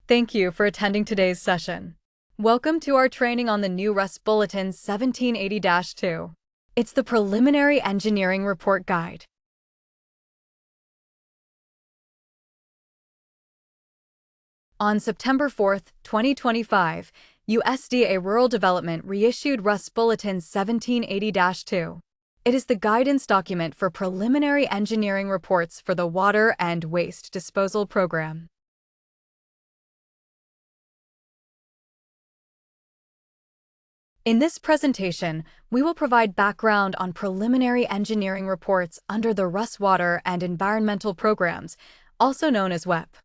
Thank you for attending today's session. Welcome to our training on the new RUS Bulletin 1780-2. It's the Preliminary Engineering Report Guide. On September 4, 2025, USDA Rural Development reissued RUS Bulletin 1780-2. It is the guidance document for preliminary engineering reports for the Water and Waste Disposal Program. In this presentation, we will provide background on preliminary engineering reports under the RUS Water and Environmental Programs, also known as WEP.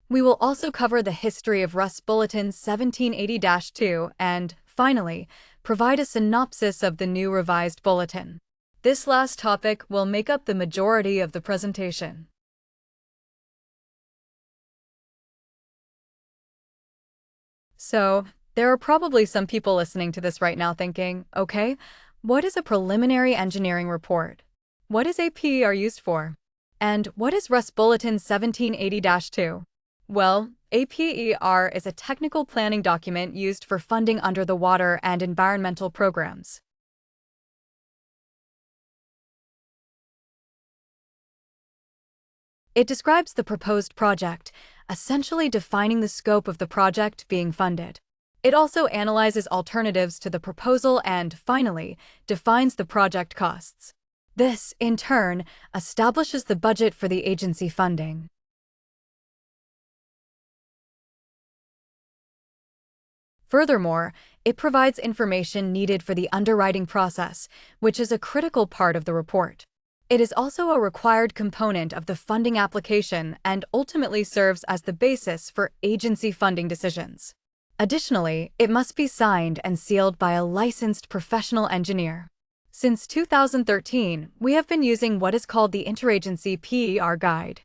We will also cover the history of RUS Bulletin 1780-2 and, finally, provide a synopsis of the new revised bulletin. This last topic will make up the majority of the presentation. So, there are probably some people listening to this right now thinking, okay, what is a preliminary engineering report? What is APER used for? And what is RUS Bulletin 1780-2? Well, APER is a technical planning document used for funding under the water and environmental programs. It describes the proposed project, essentially defining the scope of the project being funded. It also analyzes alternatives to the proposal and, finally, defines the project costs. This, in turn, establishes the budget for the agency funding. Furthermore, it provides information needed for the underwriting process, which is a critical part of the report. It is also a required component of the funding application and ultimately serves as the basis for agency funding decisions. Additionally, it must be signed and sealed by a licensed professional engineer. Since 2013, we have been using what is called the Interagency PER Guide.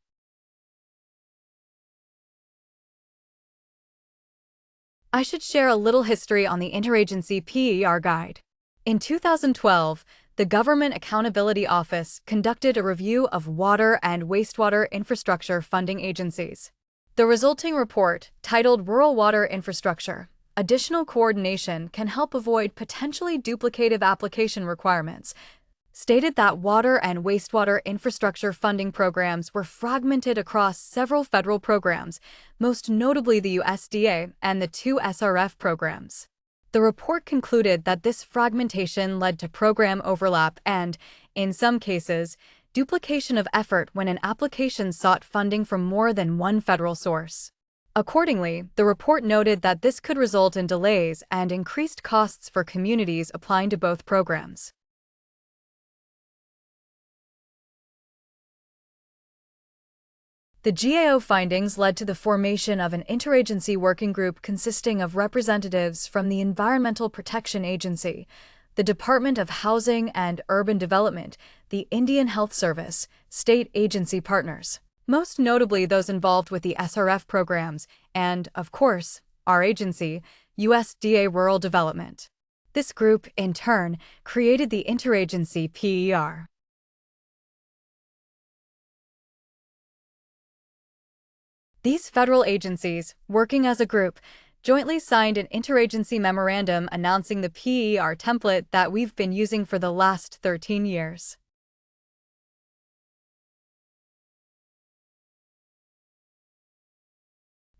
I should share a little history on the Interagency PER Guide. In 2012, the Government Accountability Office conducted a review of water and wastewater infrastructure funding agencies. The resulting report, titled Rural Water Infrastructure, Additional Coordination Can Help Avoid Potentially Duplicative Application Requirements, stated that water and wastewater infrastructure funding programs were fragmented across several federal programs, most notably the USDA and the two SRF programs. The report concluded that this fragmentation led to program overlap and, in some cases, duplication of effort when an application sought funding from more than one federal source. Accordingly, the report noted that this could result in delays and increased costs for communities applying to both programs. The GAO findings led to the formation of an interagency working group consisting of representatives from the Environmental Protection Agency, the Department of Housing and Urban Development, the Indian Health Service, state agency partners, most notably those involved with the SRF programs, and, of course, our agency, USDA Rural Development. This group, in turn, created the Interagency PER. These federal agencies, working as a group, jointly signed an interagency memorandum announcing the PER template that we've been using for the last 13 years.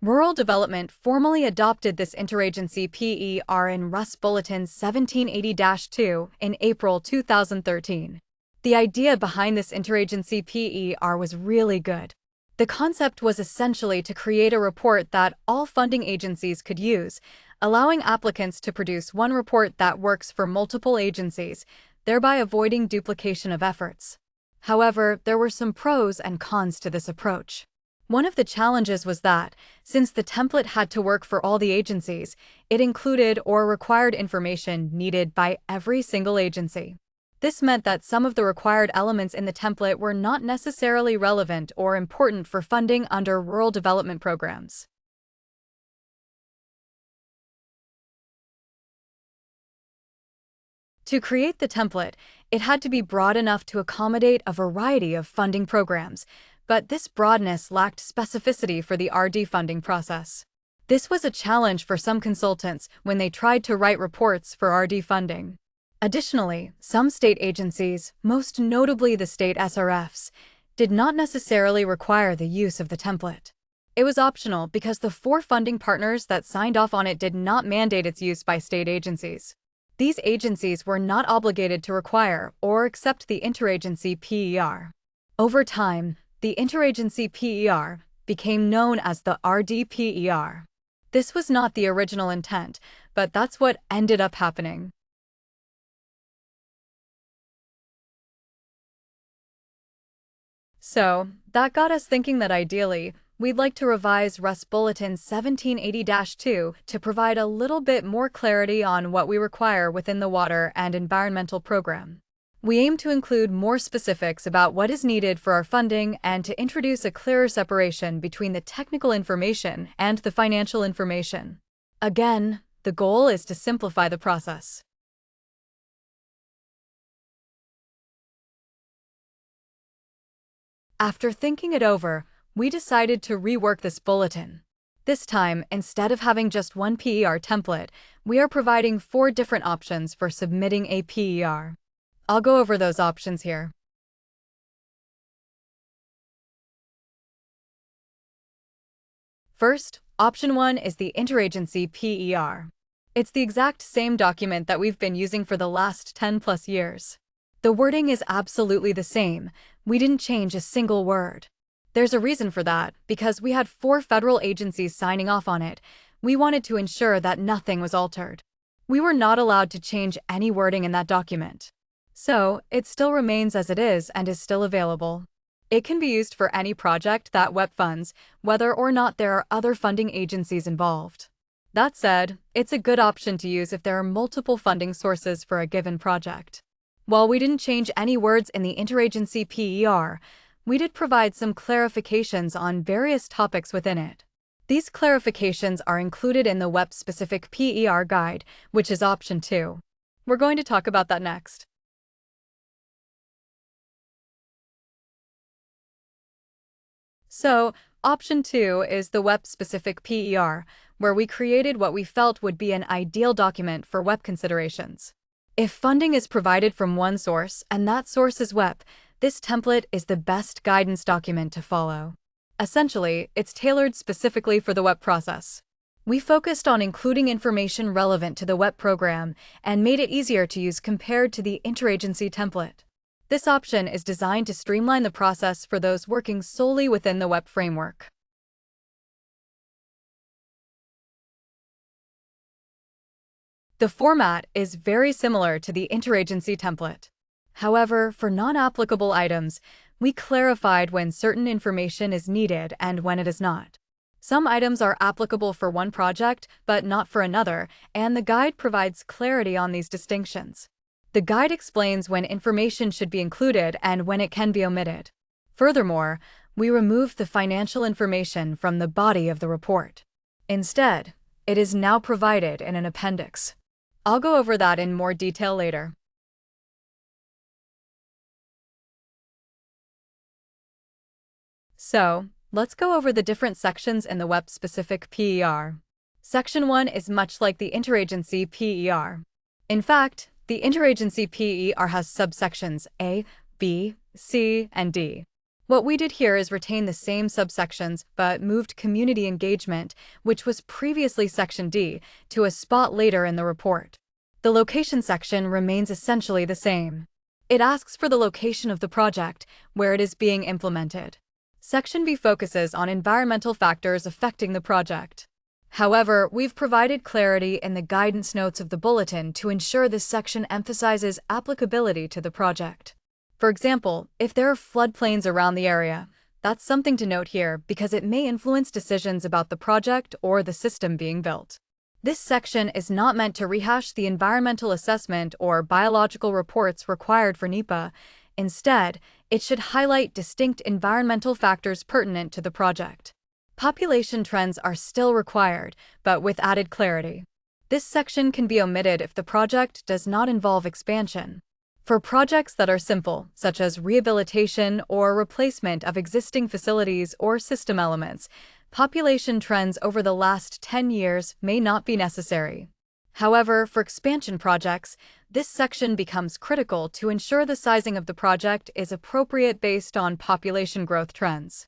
Rural Development formally adopted this interagency PER in RUS Bulletin 1780-2 in April 2013. The idea behind this interagency PER was really good. The concept was essentially to create a report that all funding agencies could use, allowing applicants to produce one report that works for multiple agencies, thereby avoiding duplication of efforts. However, there were some pros and cons to this approach. One of the challenges was that, since the template had to work for all the agencies, it included or required information needed by every single agency. This meant that some of the required elements in the template were not necessarily relevant or important for funding under rural development programs. To create the template, it had to be broad enough to accommodate a variety of funding programs, but this broadness lacked specificity for the RD funding process. This was a challenge for some consultants when they tried to write reports for RD funding. Additionally, some state agencies, most notably the state SRFs, did not necessarily require the use of the template. It was optional because the 4 funding partners that signed off on it did not mandate its use by state agencies. These agencies were not obligated to require or accept the interagency PER. Over time, the interagency PER became known as the RDPER. This was not the original intent, but that's what ended up happening. So, that got us thinking that ideally, we'd like to revise RUS Bulletin 1780-2 to provide a little bit more clarity on what we require within the water and environmental program. We aim to include more specifics about what is needed for our funding and to introduce a clearer separation between the technical information and the financial information. Again, the goal is to simplify the process. After thinking it over, we decided to rework this bulletin. This time, instead of having just one PER template, we are providing 4 different options for submitting a PER. I'll go over those options here. First, option 1 is the interagency PER. It's the exact same document that we've been using for the last 10+ years. The wording is absolutely the same. We didn't change a single word. There's a reason for that, because we had 4 federal agencies signing off on it. We wanted to ensure that nothing was altered. We were not allowed to change any wording in that document. So, it still remains as it is and is still available. It can be used for any project that WEP funds, whether or not there are other funding agencies involved. That said, it's a good option to use if there are multiple funding sources for a given project. While we didn't change any words in the interagency PER, we did provide some clarifications on various topics within it. These clarifications are included in the WEP-specific PER guide, which is option 2. We're going to talk about that next. So, option 2 is the WEP-specific PER, where we created what we felt would be an ideal document for WEP considerations. If funding is provided from one source, and that source is WEP, this template is the best guidance document to follow. Essentially, it's tailored specifically for the WEP process. We focused on including information relevant to the WEP program and made it easier to use compared to the interagency template. This option is designed to streamline the process for those working solely within the WEP framework. The format is very similar to the interagency template. However, for non-applicable items, we clarified when certain information is needed and when it is not. Some items are applicable for one project, but not for another, and the guide provides clarity on these distinctions. The guide explains when information should be included and when it can be omitted. Furthermore, we removed the financial information from the body of the report. Instead, it is now provided in an appendix. I'll go over that in more detail later. So, let's go over the different sections in the WEP-specific PER. Section 1 is much like the interagency PER. In fact, the interagency PER has subsections A, B, C, and D. What we did here is retain the same subsections but moved community engagement, which was previously section D, to a spot later in the report. The location section remains essentially the same. It asks for the location of the project, where it is being implemented. Section B focuses on environmental factors affecting the project. However, we've provided clarity in the guidance notes of the bulletin to ensure this section emphasizes applicability to the project. For example, if there are floodplains around the area, that's something to note here because it may influence decisions about the project or the system being built. This section is not meant to rehash the environmental assessment or biological reports required for NEPA. Instead, it should highlight distinct environmental factors pertinent to the project. Population trends are still required, but with added clarity. This section can be omitted if the project does not involve expansion. For projects that are simple, such as rehabilitation or replacement of existing facilities or system elements, population trends over the last 10 years may not be necessary. However, for expansion projects, this section becomes critical to ensure the sizing of the project is appropriate based on population growth trends.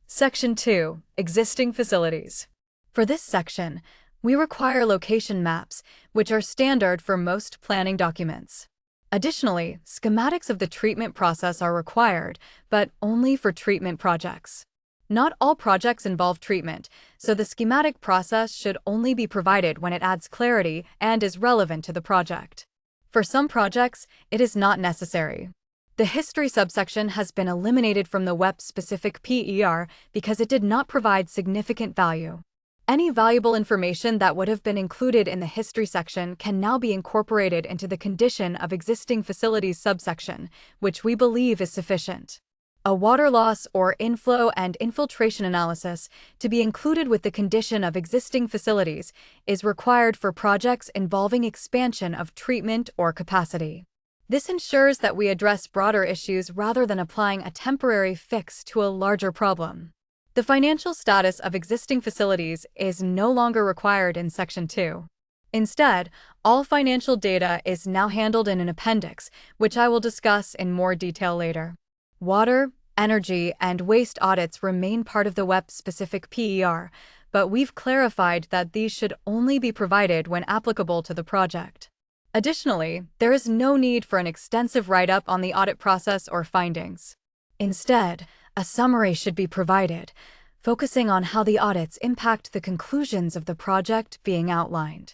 Section 2. Existing facilities. For this section, we require location maps, which are standard for most planning documents. Additionally, schematics of the treatment process are required, but only for treatment projects. Not all projects involve treatment, so the schematic process should only be provided when it adds clarity and is relevant to the project. For some projects, it is not necessary. The history subsection has been eliminated from the WEP-specific PER because it did not provide significant value. Any valuable information that would have been included in the history section can now be incorporated into the condition of existing facilities subsection, which we believe is sufficient. A water loss or inflow and infiltration analysis to be included with the condition of existing facilities is required for projects involving expansion of treatment or capacity. This ensures that we address broader issues rather than applying a temporary fix to a larger problem. The financial status of existing facilities is no longer required in Section 2. Instead, all financial data is now handled in an appendix, which I will discuss in more detail later. Water, energy, and waste audits remain part of the WEP-specific PER, but we've clarified that these should only be provided when applicable to the project. Additionally, there is no need for an extensive write-up on the audit process or findings. Instead, a summary should be provided, focusing on how the audits impact the conclusions of the project being outlined.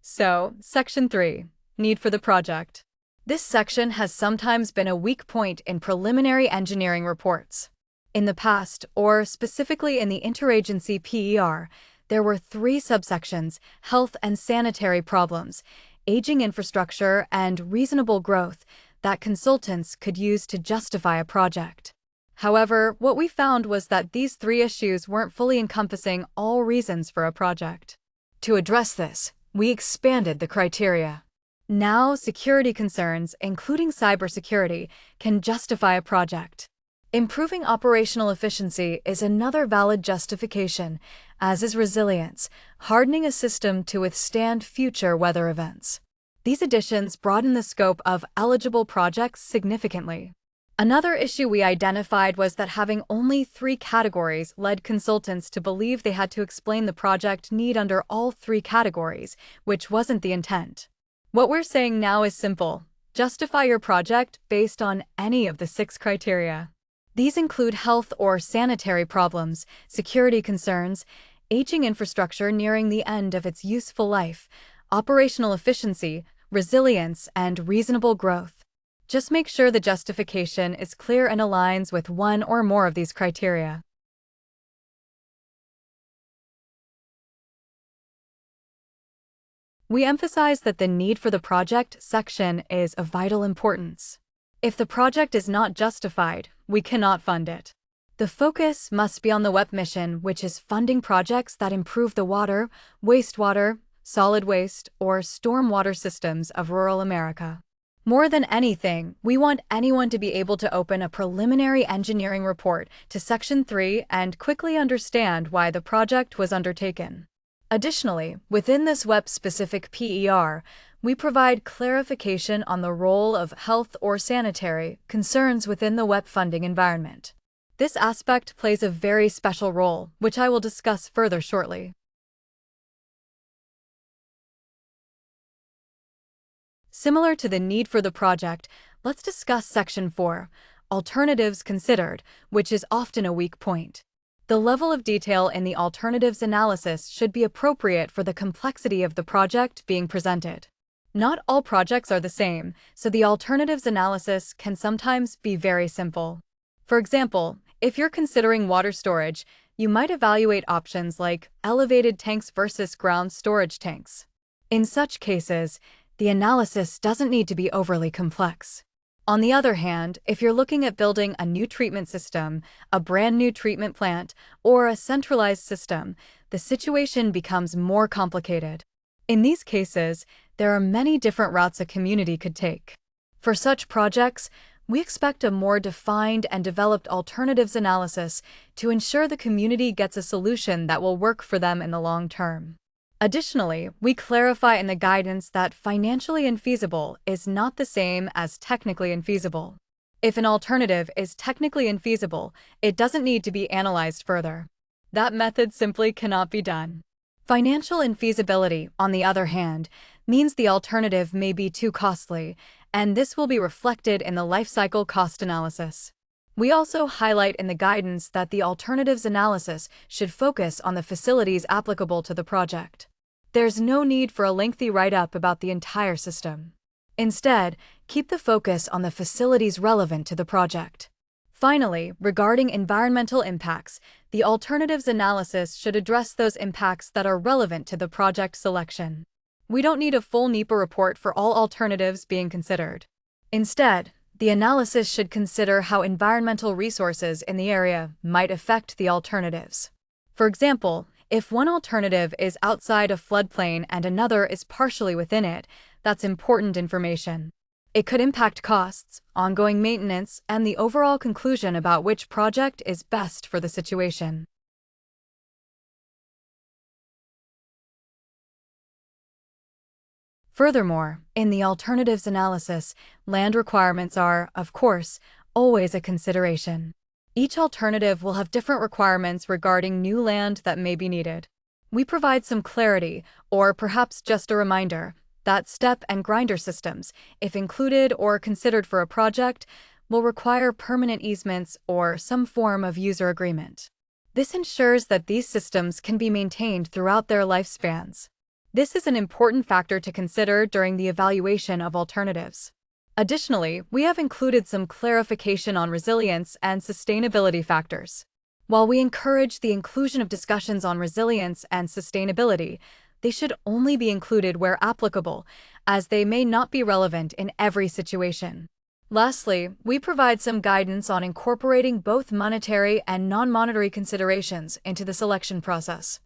So, Section 3. Need for the project. This section has sometimes been a weak point in preliminary engineering reports. In the past, or specifically in the interagency PER, there were 3 subsections: health and sanitary problems, aging infrastructure, and reasonable growth that consultants could use to justify a project. However, what we found was that these 3 issues weren't fully encompassing all reasons for a project. To address this, we expanded the criteria. Now, security concerns, including cybersecurity, can justify a project. Improving operational efficiency is another valid justification, as is resilience, hardening a system to withstand future weather events. These additions broaden the scope of eligible projects significantly. Another issue we identified was that having only 3 categories led consultants to believe they had to explain the project need under all 3 categories, which wasn't the intent. What we're saying now is simple: justify your project based on any of the 6 criteria. These include health or sanitary problems, security concerns, aging infrastructure nearing the end of its useful life, operational efficiency, resilience, and reasonable growth. Just make sure the justification is clear and aligns with one or more of these criteria. We emphasize that the need for the project section is of vital importance. If the project is not justified, we cannot fund it. The focus must be on the WEP mission, which is funding projects that improve the water, wastewater, solid waste, or stormwater systems of rural America. More than anything, we want anyone to be able to open a preliminary engineering report to Section 3 and quickly understand why the project was undertaken. Additionally, within this WEP-specific PER, we provide clarification on the role of health or sanitary concerns within the WEP funding environment. This aspect plays a very special role, which I will discuss further shortly. Similar to the need for the project, let's discuss Section 4, alternatives considered, which is often a weak point. The level of detail in the alternatives analysis should be appropriate for the complexity of the project being presented. Not all projects are the same, so the alternatives analysis can sometimes be very simple. For example, if you're considering water storage, you might evaluate options like elevated tanks versus ground storage tanks. In such cases, the analysis doesn't need to be overly complex. On the other hand, if you're looking at building a new treatment system, a brand new treatment plant, or a centralized system, the situation becomes more complicated. In these cases, there are many different routes a community could take. For such projects, we expect a more defined and developed alternatives analysis to ensure the community gets a solution that will work for them in the long term. Additionally, we clarify in the guidance that financially infeasible is not the same as technically infeasible. If an alternative is technically infeasible, it doesn't need to be analyzed further. That method simply cannot be done. Financial infeasibility, on the other hand, means the alternative may be too costly, and this will be reflected in the life cycle cost analysis. We also highlight in the guidance that the alternatives analysis should focus on the facilities applicable to the project. There's no need for a lengthy write-up about the entire system. Instead, keep the focus on the facilities relevant to the project. Finally, regarding environmental impacts, the alternatives analysis should address those impacts that are relevant to the project selection. We don't need a full NEPA report for all alternatives being considered. Instead, the analysis should consider how environmental resources in the area might affect the alternatives. For example, if one alternative is outside a floodplain and another is partially within it, that's important information. It could impact costs, ongoing maintenance, and the overall conclusion about which project is best for the situation. Furthermore, in the alternatives analysis, land requirements are, of course, always a consideration. Each alternative will have different requirements regarding new land that may be needed. We provide some clarity, or perhaps just a reminder, that step and grinder systems, if included or considered for a project, will require permanent easements or some form of user agreement. This ensures that these systems can be maintained throughout their lifespans. This is an important factor to consider during the evaluation of alternatives. Additionally, we have included some clarification on resilience and sustainability factors. While we encourage the inclusion of discussions on resilience and sustainability, they should only be included where applicable, as they may not be relevant in every situation. Lastly, we provide some guidance on incorporating both monetary and non-monetary considerations into the selection process.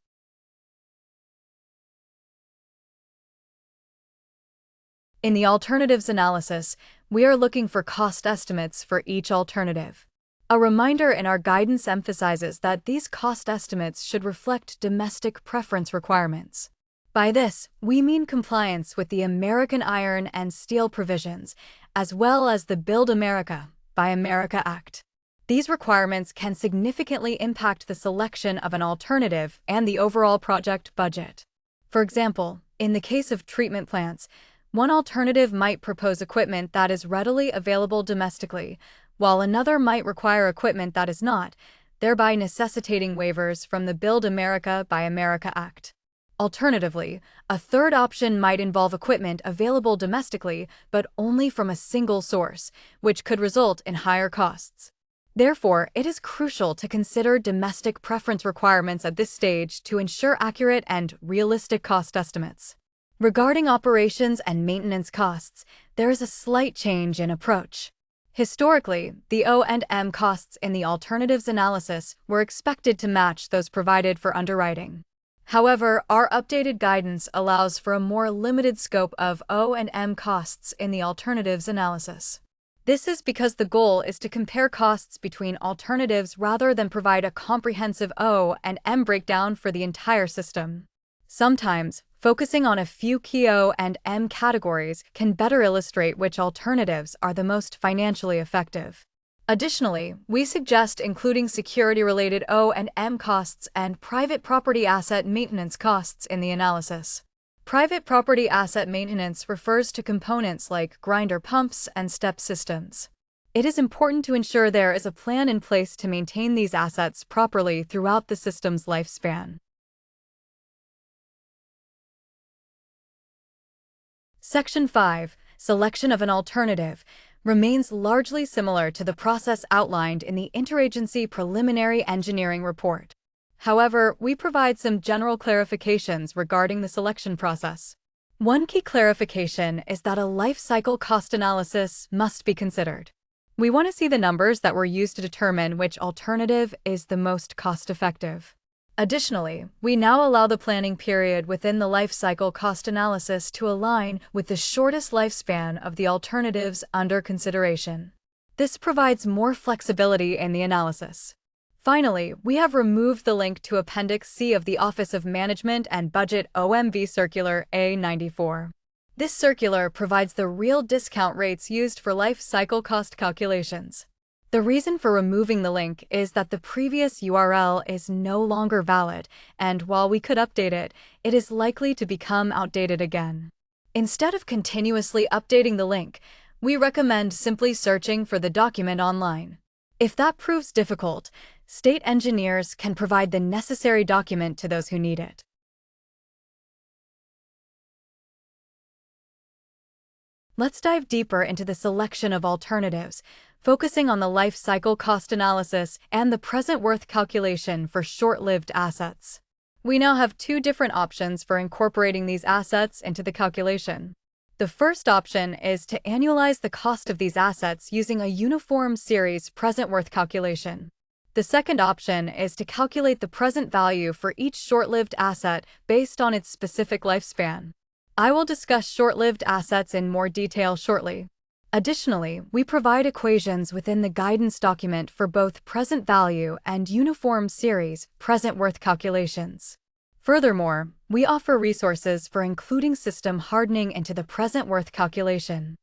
In the alternatives analysis, we are looking for cost estimates for each alternative. A reminder in our guidance emphasizes that these cost estimates should reflect domestic preference requirements. By this, we mean compliance with the American Iron and Steel provisions, as well as the Build America, Buy America Act. These requirements can significantly impact the selection of an alternative and the overall project budget. For example, in the case of treatment plants, one alternative might propose equipment that is readily available domestically, while another might require equipment that is not, thereby necessitating waivers from the Build America, Buy America Act. Alternatively, a third option might involve equipment available domestically but only from a single source, which could result in higher costs. Therefore, it is crucial to consider domestic preference requirements at this stage to ensure accurate and realistic cost estimates. Regarding operations and maintenance costs, there is a slight change in approach. Historically, the O&M costs in the alternatives analysis were expected to match those provided for underwriting. However, our updated guidance allows for a more limited scope of O&M costs in the alternatives analysis. This is because the goal is to compare costs between alternatives rather than provide a comprehensive O&M breakdown for the entire system. Sometimes, focusing on a few key O&M categories can better illustrate which alternatives are the most financially effective. Additionally, we suggest including security-related O&M costs and private property asset maintenance costs in the analysis. Private property asset maintenance refers to components like grinder pumps and step systems. It is important to ensure there is a plan in place to maintain these assets properly throughout the system's lifespan. Section 5, Selection of an Alternative, remains largely similar to the process outlined in the Interagency Preliminary Engineering Report. However, we provide some general clarifications regarding the selection process. One key clarification is that a life cycle cost analysis must be considered. We want to see the numbers that were used to determine which alternative is the most cost-effective. Additionally, we now allow the planning period within the life cycle cost analysis to align with the shortest lifespan of the alternatives under consideration. This provides more flexibility in the analysis. Finally, we have removed the link to Appendix C of the Office of Management and Budget OMB Circular A94. This circular provides the real discount rates used for life cycle cost calculations. The reason for removing the link is that the previous URL is no longer valid, and while we could update it, it is likely to become outdated again. Instead of continuously updating the link, we recommend simply searching for the document online. If that proves difficult, state engineers can provide the necessary document to those who need it. Let's dive deeper into the selection of alternatives, focusing on the life cycle cost analysis and the present worth calculation for short-lived assets. We now have two different options for incorporating these assets into the calculation. The first option is to annualize the cost of these assets using a uniform series present worth calculation. The second option is to calculate the present value for each short-lived asset based on its specific lifespan. I will discuss short-lived assets in more detail shortly. Additionally, we provide equations within the guidance document for both present value and uniform series present worth calculations. Furthermore, we offer resources for including system hardening into the present worth calculation.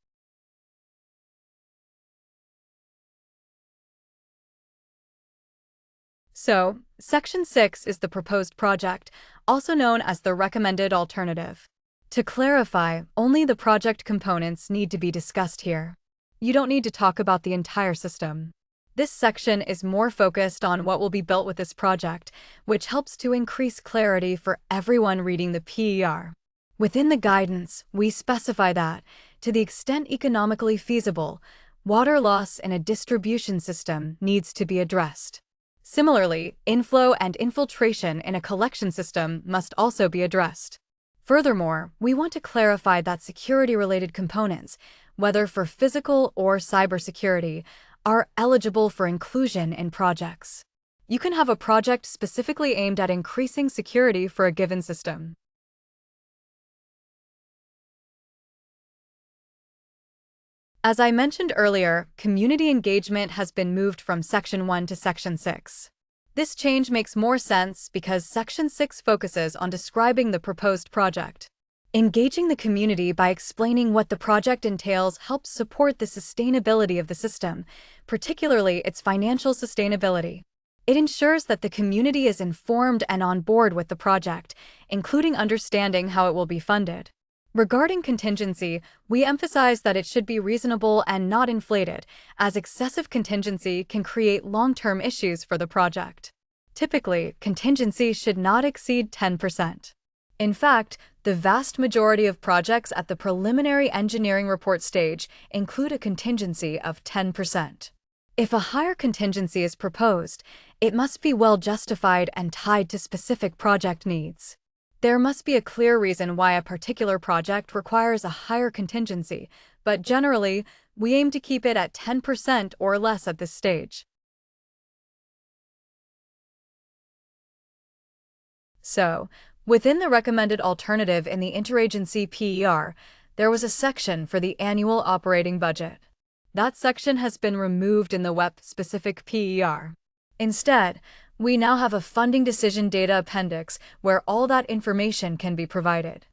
So, Section 6 is the proposed project, also known as the recommended alternative. To clarify, only the project components need to be discussed here. You don't need to talk about the entire system. This section is more focused on what will be built with this project, which helps to increase clarity for everyone reading the PER. Within the guidance, we specify that, to the extent economically feasible, water loss in a distribution system needs to be addressed. Similarly, inflow and infiltration in a collection system must also be addressed. Furthermore, we want to clarify that security-related components, whether for physical or cybersecurity, are eligible for inclusion in projects. You can have a project specifically aimed at increasing security for a given system. As I mentioned earlier, community engagement has been moved from Section 1 to Section 6. This change makes more sense because Section 6 focuses on describing the proposed project. Engaging the community by explaining what the project entails helps support the sustainability of the system, particularly its financial sustainability. It ensures that the community is informed and on board with the project, including understanding how it will be funded. Regarding contingency, we emphasize that it should be reasonable and not inflated, as excessive contingency can create long-term issues for the project. Typically, contingency should not exceed 10%. In fact, the vast majority of projects at the preliminary engineering report stage include a contingency of 10%. If a higher contingency is proposed, it must be well justified and tied to specific project needs. There must be a clear reason why a particular project requires a higher contingency, but generally, we aim to keep it at 10% or less at this stage. So, within the recommended alternative in the interagency PER, there was a section for the annual operating budget. That section has been removed in the WEP-specific PER. Instead, we now have a funding decision data appendix where all that information can be provided.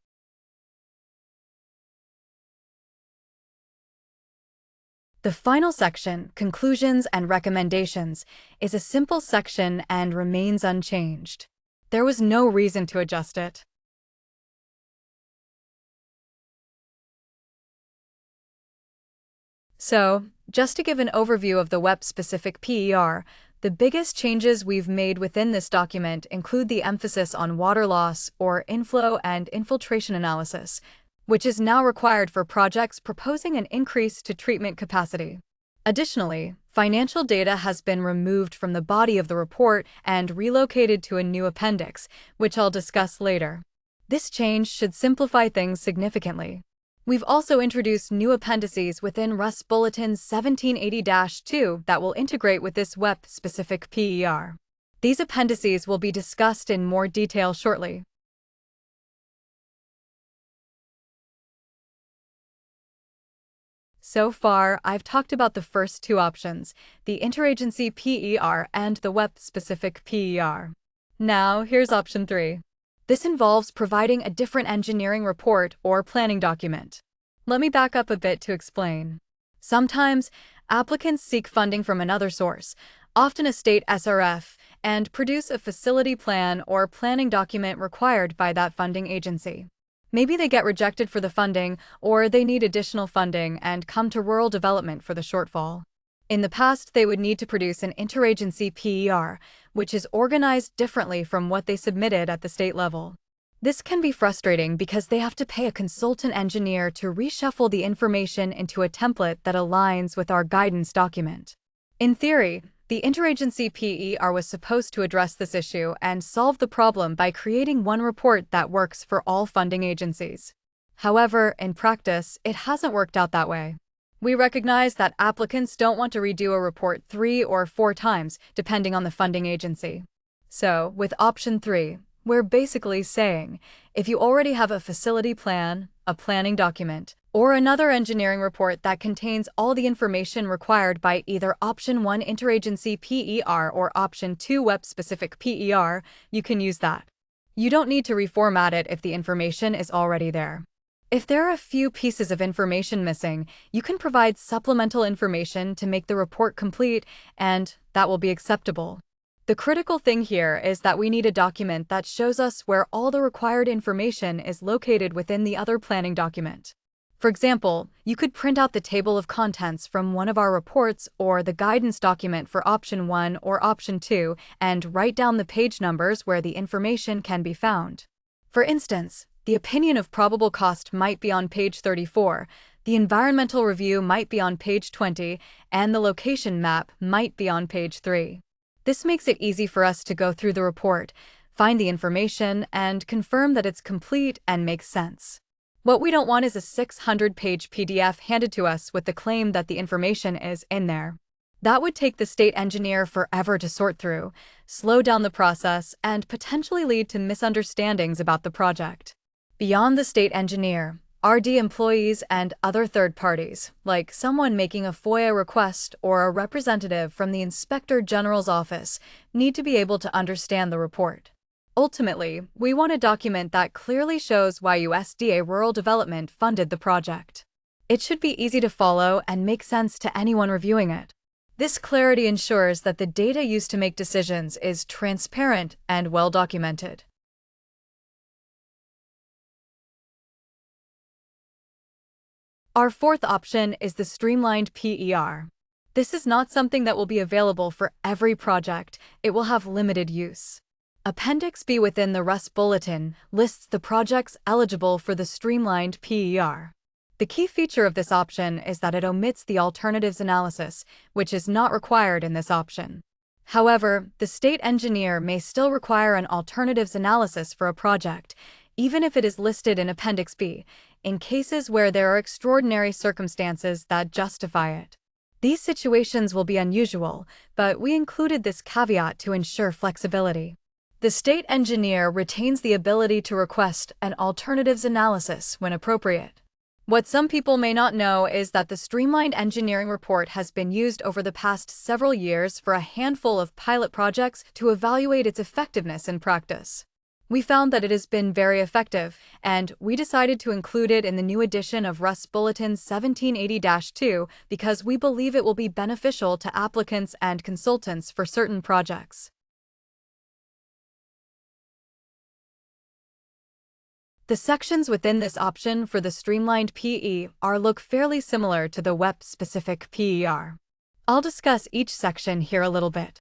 The final section, Conclusions and Recommendations, is a simple section and remains unchanged. There was no reason to adjust it. So, just to give an overview of the WEP-specific PER, the biggest changes we've made within this document include the emphasis on water loss or inflow and infiltration analysis, which is now required for projects proposing an increase to treatment capacity. Additionally, financial data has been removed from the body of the report and relocated to a new appendix, which I'll discuss later. This change should simplify things significantly. We've also introduced new appendices within RUS Bulletin 1780-2 that will integrate with this WEP-specific PER. These appendices will be discussed in more detail shortly. So far, I've talked about the first two options, the interagency PER and the WEP-specific PER. Now, here's option 3. This involves providing a different engineering report or planning document. Let me back up a bit to explain. Sometimes, applicants seek funding from another source, often a state SRF, and produce a facility plan or planning document required by that funding agency. Maybe they get rejected for the funding, or they need additional funding and come to rural development for the shortfall. In the past, they would need to produce an interagency PER, which is organized differently from what they submitted at the state level. This can be frustrating because they have to pay a consultant engineer to reshuffle the information into a template that aligns with our guidance document. In theory, the interagency PER was supposed to address this issue and solve the problem by creating one report that works for all funding agencies. However, in practice, it hasn't worked out that way. We recognize that applicants don't want to redo a report 3 or 4 times, depending on the funding agency. So, with option 3, we're basically saying, if you already have a facility plan, a planning document, or another engineering report that contains all the information required by either option 1 interagency PER or option 2 WEP-specific PER, you can use that. You don't need to reformat it if the information is already there. If there are a few pieces of information missing, you can provide supplemental information to make the report complete, and that will be acceptable. The critical thing here is that we need a document that shows us where all the required information is located within the other planning document. For example, you could print out the table of contents from one of our reports or the guidance document for option 1 or option 2 and write down the page numbers where the information can be found. For instance, the opinion of probable cost might be on page 34, the environmental review might be on page 20, and the location map might be on page 3. This makes it easy for us to go through the report, find the information, and confirm that it's complete and makes sense. What we don't want is a 600-page PDF handed to us with the claim that the information is in there. That would take the state engineer forever to sort through, slow down the process, and potentially lead to misunderstandings about the project. Beyond the state engineer, RD employees and other third parties, like someone making a FOIA request or a representative from the Inspector General's office, need to be able to understand the report. Ultimately, we want a document that clearly shows why USDA Rural Development funded the project. It should be easy to follow and make sense to anyone reviewing it. This clarity ensures that the data used to make decisions is transparent and well documented. Our fourth option is the streamlined PER. This is not something that will be available for every project. It will have limited use. Appendix B within the RUS Bulletin lists the projects eligible for the streamlined PER. The key feature of this option is that it omits the alternatives analysis, which is not required in this option. However, the state engineer may still require an alternatives analysis for a project, even if it is listed in Appendix B, in cases where there are extraordinary circumstances that justify it. These situations will be unusual, but we included this caveat to ensure flexibility. The state engineer retains the ability to request an alternatives analysis when appropriate. What some people may not know is that the streamlined engineering report has been used over the past several years for a handful of pilot projects to evaluate its effectiveness in practice. We found that it has been very effective, and we decided to include it in the new edition of RUS Bulletin 1780-2 because we believe it will be beneficial to applicants and consultants for certain projects. The sections within this option for the streamlined PER look fairly similar to the WEP-specific PER. I'll discuss each section here a little bit.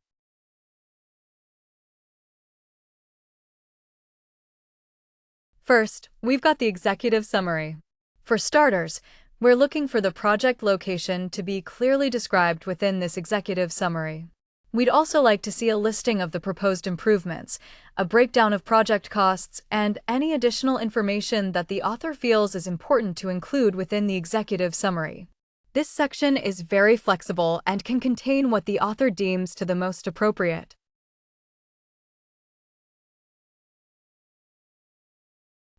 First, we've got the executive summary. For starters, we're looking for the project location to be clearly described within this executive summary. We'd also like to see a listing of the proposed improvements, a breakdown of project costs, and any additional information that the author feels is important to include within the executive summary. This section is very flexible and can contain what the author deems to the most appropriate.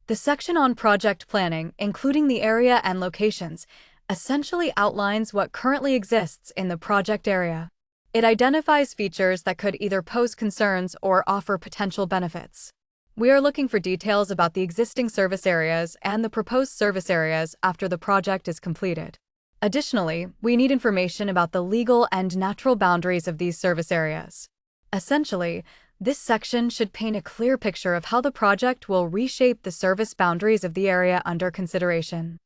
The section on project planning, including the area and locations, essentially outlines what currently exists in the project area. It identifies features that could either pose concerns or offer potential benefits. We are looking for details about the existing service areas and the proposed service areas after the project is completed. Additionally, we need information about the legal and natural boundaries of these service areas. Essentially, this section should paint a clear picture of how the project will reshape the service boundaries of the area under consideration.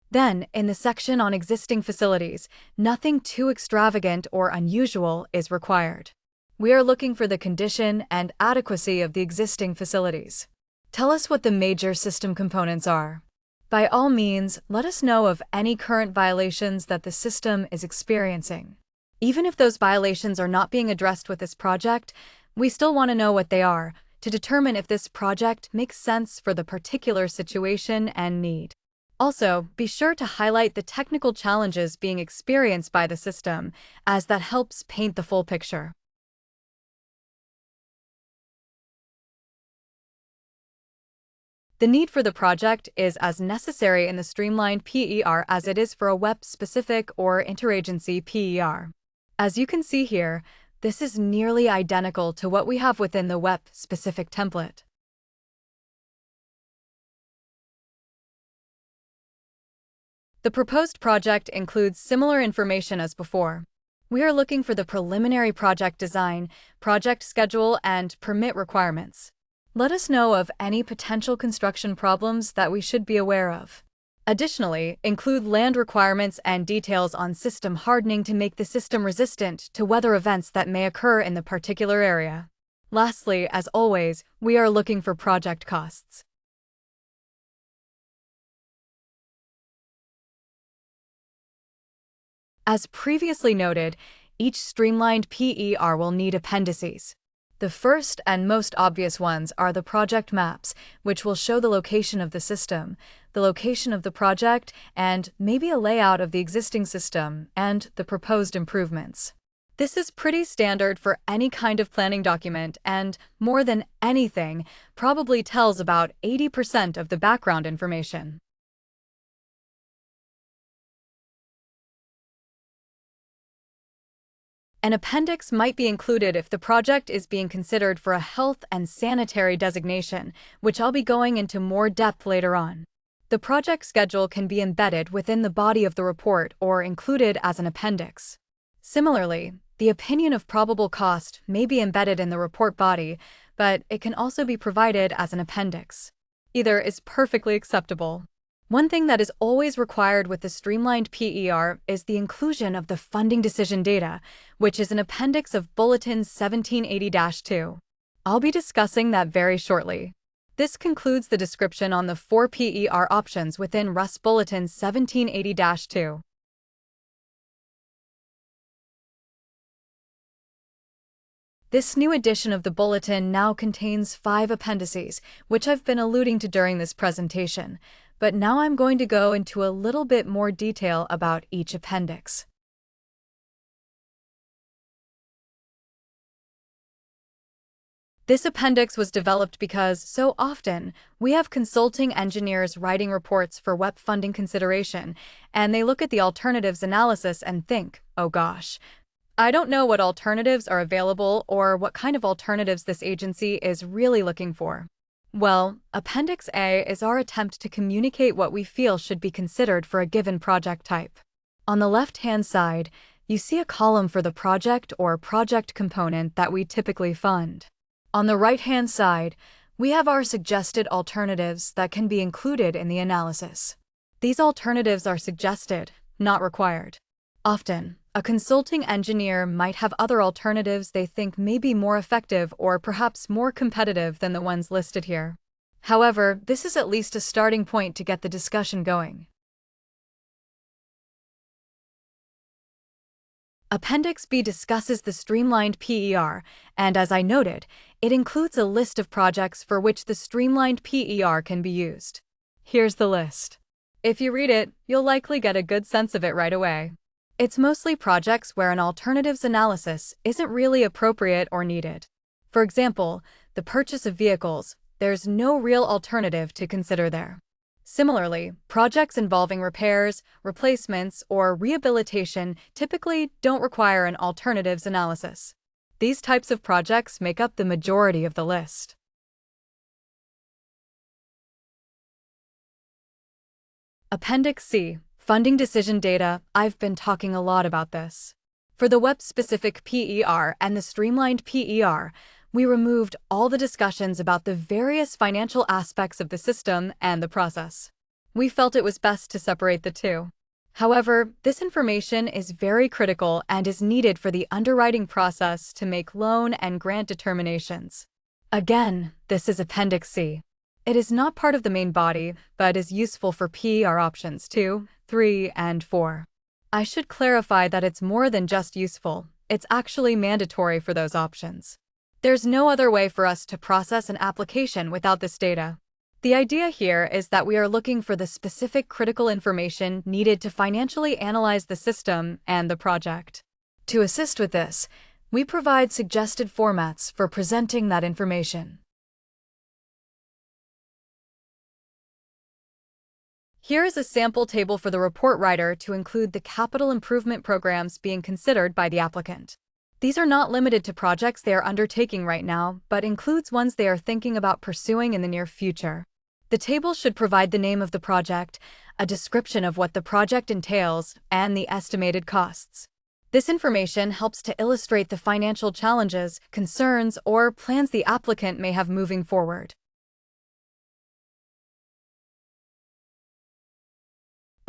Then, in the section on existing facilities, nothing too extravagant or unusual is required. We are looking for the condition and adequacy of the existing facilities. Tell us what the major system components are. By all means, let us know of any current violations that the system is experiencing. Even if those violations are not being addressed with this project, we still want to know what they are to determine if this project makes sense for the particular situation and need. Also, be sure to highlight the technical challenges being experienced by the system, as that helps paint the full picture. The need for the project is as necessary in the streamlined PER as it is for a WEP-specific or interagency PER. As you can see here, this is nearly identical to what we have within the WEP-specific template. The proposed project includes similar information as before. We are looking for the preliminary project design, project schedule, and permit requirements. Let us know of any potential construction problems that we should be aware of. Additionally, include land requirements and details on system hardening to make the system resistant to weather events that may occur in the particular area. Lastly, as always, we are looking for project costs. As previously noted, each streamlined PER will need appendices. The first and most obvious ones are the project maps, which will show the location of the system, the location of the project, and maybe a layout of the existing system and the proposed improvements. This is pretty standard for any kind of planning document and, more than anything, probably tells about 80% of the background information. An appendix might be included if the project is being considered for a health and sanitary designation, which I'll be going into more depth later on. The project schedule can be embedded within the body of the report or included as an appendix. Similarly, the opinion of probable cost may be embedded in the report body, but it can also be provided as an appendix. Either is perfectly acceptable. One thing that is always required with the streamlined PER is the inclusion of the funding decision data, which is an appendix of Bulletin 1780-2. I'll be discussing that very shortly. This concludes the description on the 4 PER options within RUS Bulletin 1780-2. This new edition of the bulletin now contains 5 appendices, which I've been alluding to during this presentation, but now I'm going to go into a little bit more detail about each appendix. This appendix was developed because, so often, we have consulting engineers writing reports for WEP funding consideration, and they look at the alternatives analysis and think, oh gosh, I don't know what alternatives are available or what kind of alternatives this agency is really looking for. Well, Appendix A is our attempt to communicate what we feel should be considered for a given project type. On the left-hand side, you see a column for the project or project component that we typically fund. On the right-hand side, we have our suggested alternatives that can be included in the analysis. These alternatives are suggested, not required. Often, a consulting engineer might have other alternatives they think may be more effective or perhaps more competitive than the ones listed here. However, this is at least a starting point to get the discussion going. Appendix B discusses the streamlined PER, and as I noted, it includes a list of projects for which the streamlined PER can be used. Here's the list. If you read it, you'll likely get a good sense of it right away. It's mostly projects where an alternatives analysis isn't really appropriate or needed. For example, the purchase of vehicles, there's no real alternative to consider there. Similarly, projects involving repairs, replacements, or rehabilitation typically don't require an alternatives analysis. These types of projects make up the majority of the list. Appendix C, Funding Decision Data. I've been talking a lot about this. For the web-specific PER and the streamlined PER, we removed all the discussions about the various financial aspects of the system and the process. We felt it was best to separate the two. However, this information is very critical and is needed for the underwriting process to make loan and grant determinations. Again, this is Appendix C. It is not part of the main body, but is useful for PER options 2, 3, and 4. I should clarify that it's more than just useful, it's actually mandatory for those options. There's no other way for us to process an application without this data. The idea here is that we are looking for the specific critical information needed to financially analyze the system and the project. To assist with this, we provide suggested formats for presenting that information. Here is a sample table for the report writer to include the capital improvement programs being considered by the applicant. These are not limited to projects they are undertaking right now, but includes ones they are thinking about pursuing in the near future. The table should provide the name of the project, a description of what the project entails, and the estimated costs. This information helps to illustrate the financial challenges, concerns, or plans the applicant may have moving forward.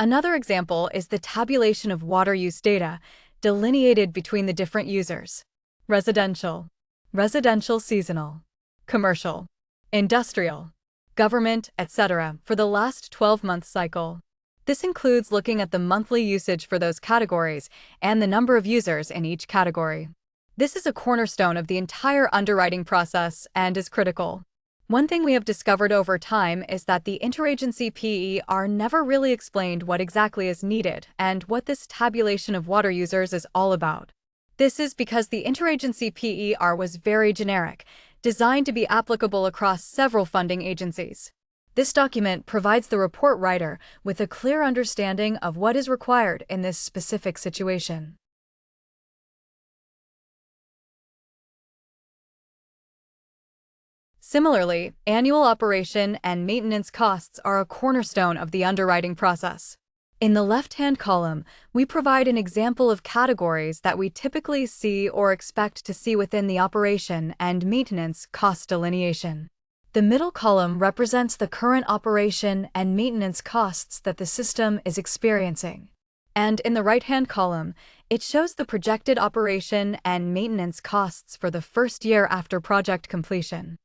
Another example is the tabulation of water use data, delineated between the different users: residential, residential seasonal, commercial, industrial, government, etc., for the last 12-month cycle. This includes looking at the monthly usage for those categories and the number of users in each category. This is a cornerstone of the entire underwriting process and is critical. One thing we have discovered over time is that the interagency PER never really explained what exactly is needed and what this tabulation of water users is all about. This is because the interagency PER was very generic, designed to be applicable across several funding agencies. This document provides the report writer with a clear understanding of what is required in this specific situation. Similarly, annual operation and maintenance costs are a cornerstone of the underwriting process. In the left-hand column, we provide an example of categories that we typically see or expect to see within the operation and maintenance cost delineation. The middle column represents the current operation and maintenance costs that the system is experiencing. And in the right-hand column, it shows the projected operation and maintenance costs for the first year after project completion.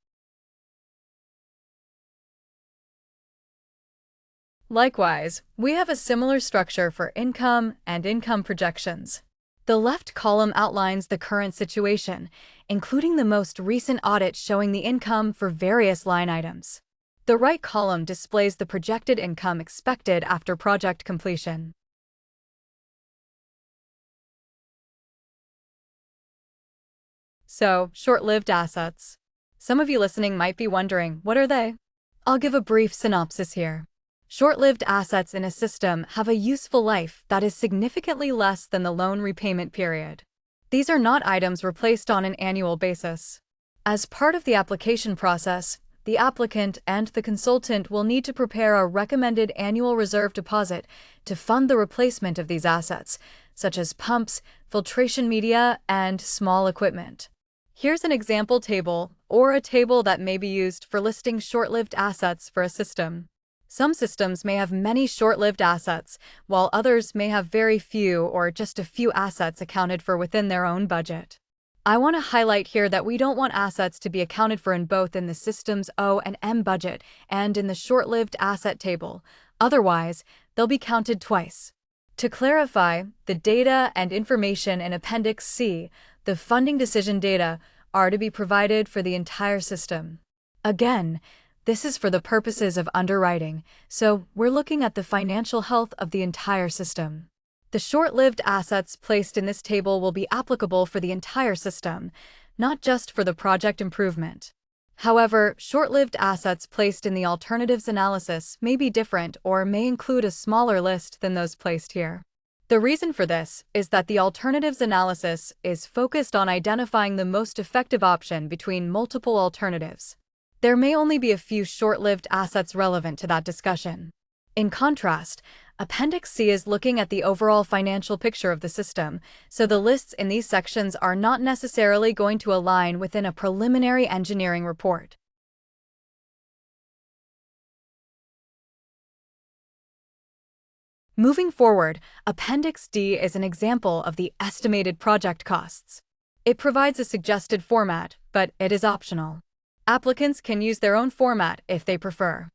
Likewise, we have a similar structure for income and income projections. The left column outlines the current situation, including the most recent audit showing the income for various line items. The right column displays the projected income expected after project completion. So, short-lived assets. Some of you listening might be wondering, what are they? I'll give a brief synopsis here. Short-lived assets in a system have a useful life that is significantly less than the loan repayment period. These are not items replaced on an annual basis. As part of the application process, the applicant and the consultant will need to prepare a recommended annual reserve deposit to fund the replacement of these assets, such as pumps, filtration media, and small equipment. Here's an example table, or a table that may be used for listing short-lived assets for a system. Some systems may have many short-lived assets, while others may have very few or just a few assets accounted for within their own budget. I want to highlight here that we don't want assets to be accounted for in both in the system's O and M budget and in the short-lived asset table. Otherwise, they'll be counted twice. To clarify, the data and information in Appendix C, the funding decision data, are to be provided for the entire system. Again, this is for the purposes of underwriting, so we're looking at the financial health of the entire system. The short-lived assets placed in this table will be applicable for the entire system, not just for the project improvement. However, short-lived assets placed in the alternatives analysis may be different or may include a smaller list than those placed here. The reason for this is that the alternatives analysis is focused on identifying the most effective option between multiple alternatives. There may only be a few short-lived assets relevant to that discussion. In contrast, Appendix C is looking at the overall financial picture of the system, so the lists in these sections are not necessarily going to align within a preliminary engineering report. Moving forward, Appendix D is an example of the estimated project costs. It provides a suggested format, but it is optional. Applicants can use their own format if they prefer.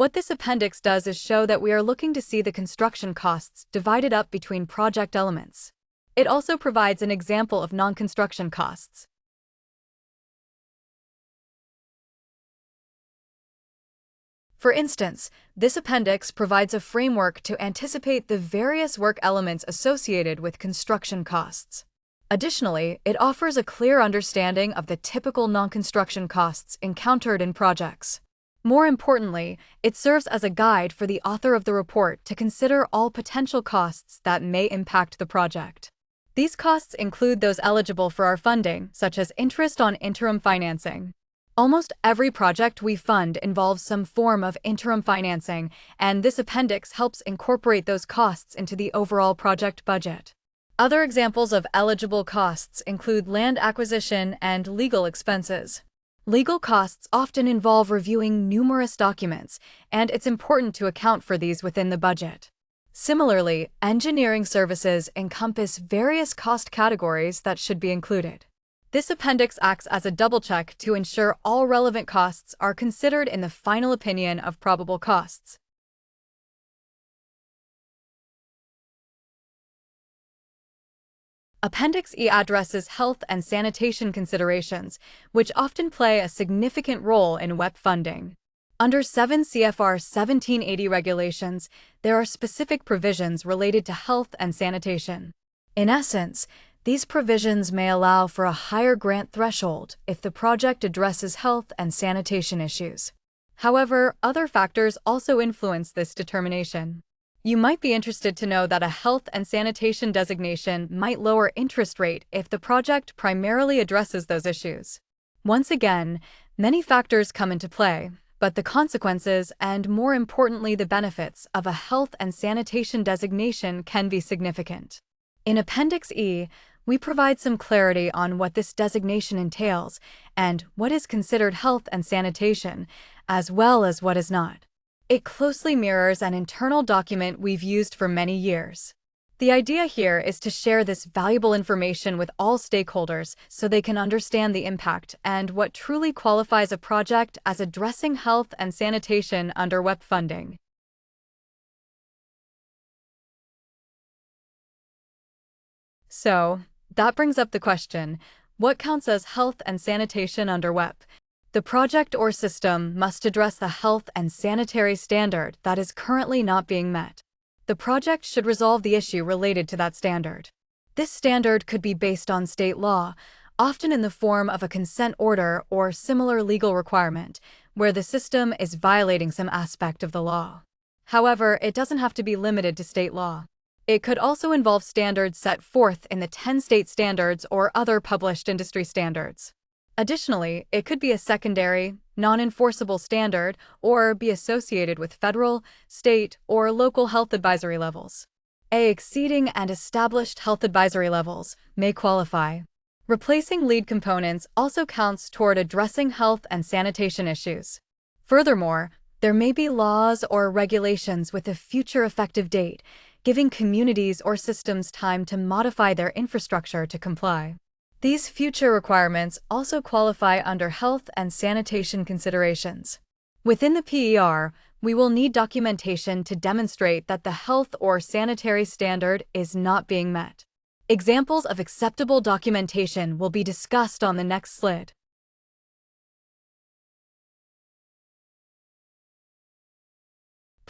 What this appendix does is show that we are looking to see the construction costs divided up between project elements. It also provides an example of non-construction costs. For instance, this appendix provides a framework to anticipate the various work elements associated with construction costs. Additionally, it offers a clear understanding of the typical non-construction costs encountered in projects. More importantly, it serves as a guide for the author of the report to consider all potential costs that may impact the project. These costs include those eligible for our funding, such as interest on interim financing. Almost every project we fund involves some form of interim financing, and this appendix helps incorporate those costs into the overall project budget. Other examples of eligible costs include land acquisition and legal expenses. Legal costs often involve reviewing numerous documents, and it's important to account for these within the budget. Similarly, engineering services encompass various cost categories that should be included. This appendix acts as a double-check to ensure all relevant costs are considered in the final opinion of probable costs. Appendix E addresses health and sanitation considerations, which often play a significant role in WEP funding. Under 7 CFR 1780 regulations, there are specific provisions related to health and sanitation. In essence, these provisions may allow for a higher grant threshold if the project addresses health and sanitation issues. However, other factors also influence this determination. You might be interested to know that a health and sanitation designation might lower interest rate if the project primarily addresses those issues. Once again, many factors come into play, but the consequences and, more importantly, the benefits of a health and sanitation designation can be significant. In Appendix E, we provide some clarity on what this designation entails and what is considered health and sanitation, as well as what is not. It closely mirrors an internal document we've used for many years. The idea here is to share this valuable information with all stakeholders so they can understand the impact and what truly qualifies a project as addressing health and sanitation under WEP funding. So, that brings up the question, what counts as health and sanitation under WEP? The project or system must address the health and sanitary standard that is currently not being met. The project should resolve the issue related to that standard. This standard could be based on state law, often in the form of a consent order or similar legal requirement, where the system is violating some aspect of the law. However, it doesn't have to be limited to state law. It could also involve standards set forth in the 10 state standards or other published industry standards. Additionally, it could be a secondary, non-enforceable standard or be associated with federal, state, or local health advisory levels. Exceeding and established health advisory levels may qualify. Replacing lead components also counts toward addressing health and sanitation issues. Furthermore, there may be laws or regulations with a future effective date, giving communities or systems time to modify their infrastructure to comply. These future requirements also qualify under health and sanitation considerations. Within the PER, we will need documentation to demonstrate that the health or sanitary standard is not being met. Examples of acceptable documentation will be discussed on the next slide.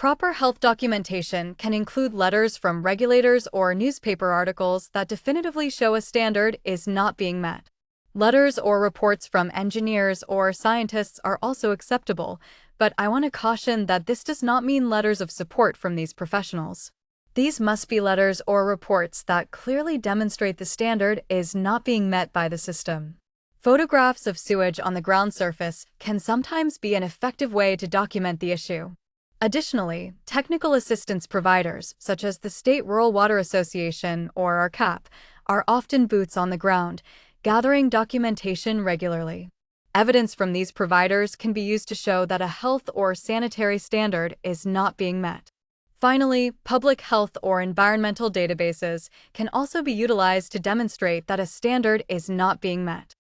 Proper health documentation can include letters from regulators or newspaper articles that definitively show a standard is not being met. Letters or reports from engineers or scientists are also acceptable, but I want to caution that this does not mean letters of support from these professionals. These must be letters or reports that clearly demonstrate the standard is not being met by the system. Photographs of sewage on the ground surface can sometimes be an effective way to document the issue. Additionally, technical assistance providers, such as the State Rural Water Association or RCAP, are often boots on the ground, gathering documentation regularly. Evidence from these providers can be used to show that a health or sanitary standard is not being met. Finally, public health or environmental databases can also be utilized to demonstrate that a standard is not being met.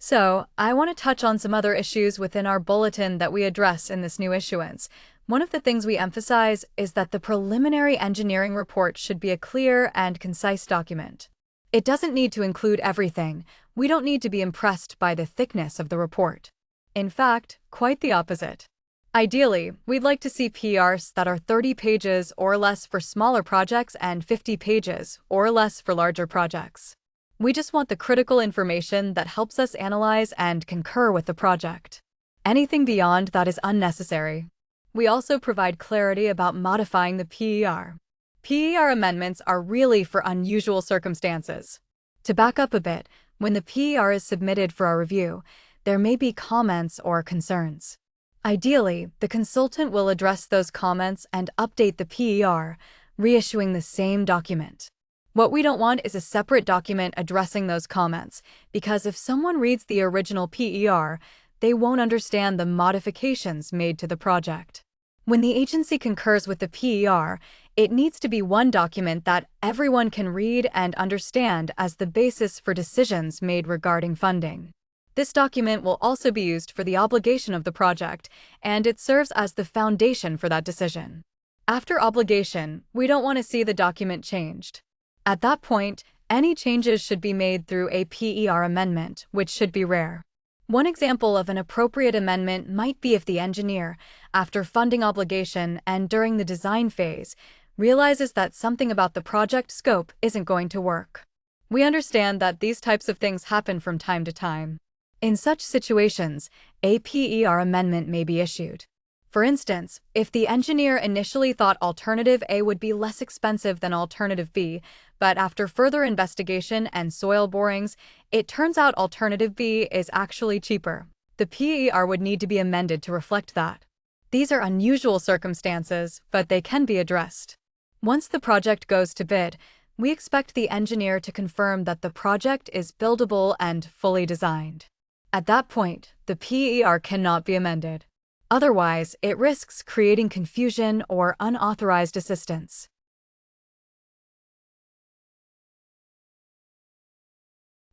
So, I want to touch on some other issues within our bulletin that we address in this new issuance. One of the things we emphasize is that the preliminary engineering report should be a clear and concise document. It doesn't need to include everything. We don't need to be impressed by the thickness of the report. In fact, quite the opposite. Ideally, we'd like to see PRs that are 30 pages or less for smaller projects and 50 pages or less for larger projects. We just want the critical information that helps us analyze and concur with the project. Anything beyond that is unnecessary. We also provide clarity about modifying the PER. PER amendments are really for unusual circumstances. To back up a bit, when the PER is submitted for our review, there may be comments or concerns. Ideally, the consultant will address those comments and update the PER, reissuing the same document. What we don't want is a separate document addressing those comments, because if someone reads the original PER, they won't understand the modifications made to the project. When the agency concurs with the PER, it needs to be one document that everyone can read and understand as the basis for decisions made regarding funding. This document will also be used for the obligation of the project, and it serves as the foundation for that decision. After obligation, we don't want to see the document changed. At that point, any changes should be made through a PER amendment, which should be rare. One example of an appropriate amendment might be if the engineer, after funding obligation and during the design phase, realizes that something about the project scope isn't going to work. We understand that these types of things happen from time to time. In such situations, a PER amendment may be issued. For instance, if the engineer initially thought Alternative A would be less expensive than Alternative B, but after further investigation and soil borings, it turns out Alternative B is actually cheaper, the PER would need to be amended to reflect that. These are unusual circumstances, but they can be addressed. Once the project goes to bid, we expect the engineer to confirm that the project is buildable and fully designed. At that point, the PER cannot be amended. Otherwise, it risks creating confusion or unauthorized assistance.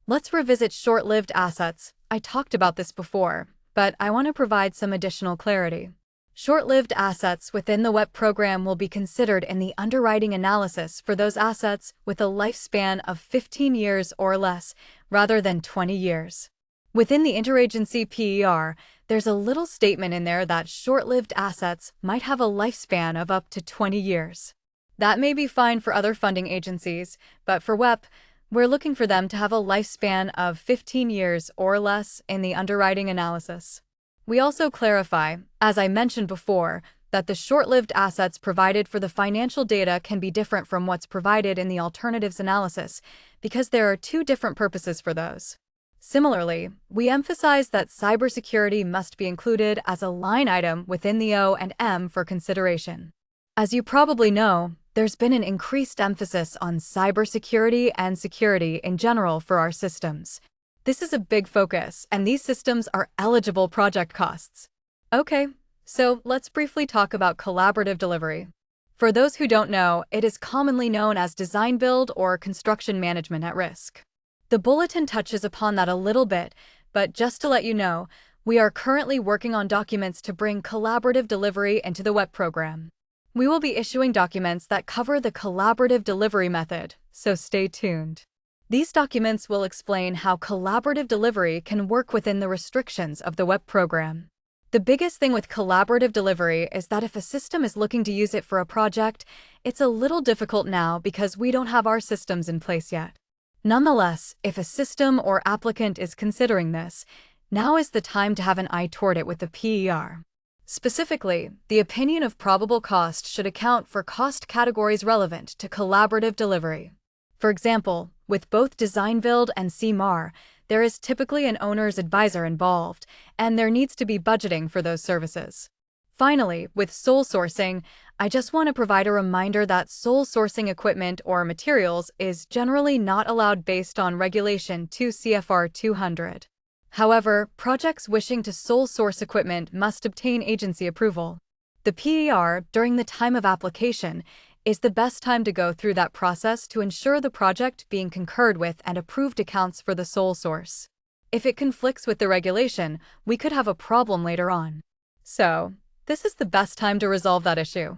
Let's revisit short-lived assets. I talked about this before, but I want to provide some additional clarity. Short-lived assets within the WEP program will be considered in the underwriting analysis for those assets with a lifespan of 15 years or less, rather than 20 years. Within the interagency PER, there's a little statement in there that short-lived assets might have a lifespan of up to 20 years. That may be fine for other funding agencies, but for WEP, we're looking for them to have a lifespan of 15 years or less in the underwriting analysis. We also clarify, as I mentioned before, that the short-lived assets provided for the financial data can be different from what's provided in the alternatives analysis, because there are two different purposes for those. Similarly, we emphasize that cybersecurity must be included as a line item within the O&M for consideration. As you probably know, there's been an increased emphasis on cybersecurity and security in general for our systems. This is a big focus, and these systems are eligible project costs. Okay, so let's briefly talk about collaborative delivery. For those who don't know, it is commonly known as design build or construction management at risk. The bulletin touches upon that a little bit, but just to let you know, we are currently working on documents to bring collaborative delivery into the WEP program. We will be issuing documents that cover the collaborative delivery method, so stay tuned. These documents will explain how collaborative delivery can work within the restrictions of the WEP program. The biggest thing with collaborative delivery is that if a system is looking to use it for a project, it's a little difficult now because we don't have our systems in place yet. Nonetheless, if a system or applicant is considering this, now is the time to have an eye toward it with the PER. Specifically, the opinion of probable cost should account for cost categories relevant to collaborative delivery. For example, with both design build and CMAR, there is typically an owner's advisor involved, and there needs to be budgeting for those services. Finally, with sole sourcing, I just want to provide a reminder that sole sourcing equipment or materials is generally not allowed based on Regulation 2 CFR 200. However, projects wishing to sole source equipment must obtain agency approval. The PER, during the time of application, is the best time to go through that process to ensure the project being concurred with and approved accounts for the sole source. If it conflicts with the regulation, we could have a problem later on. So, this is the best time to resolve that issue.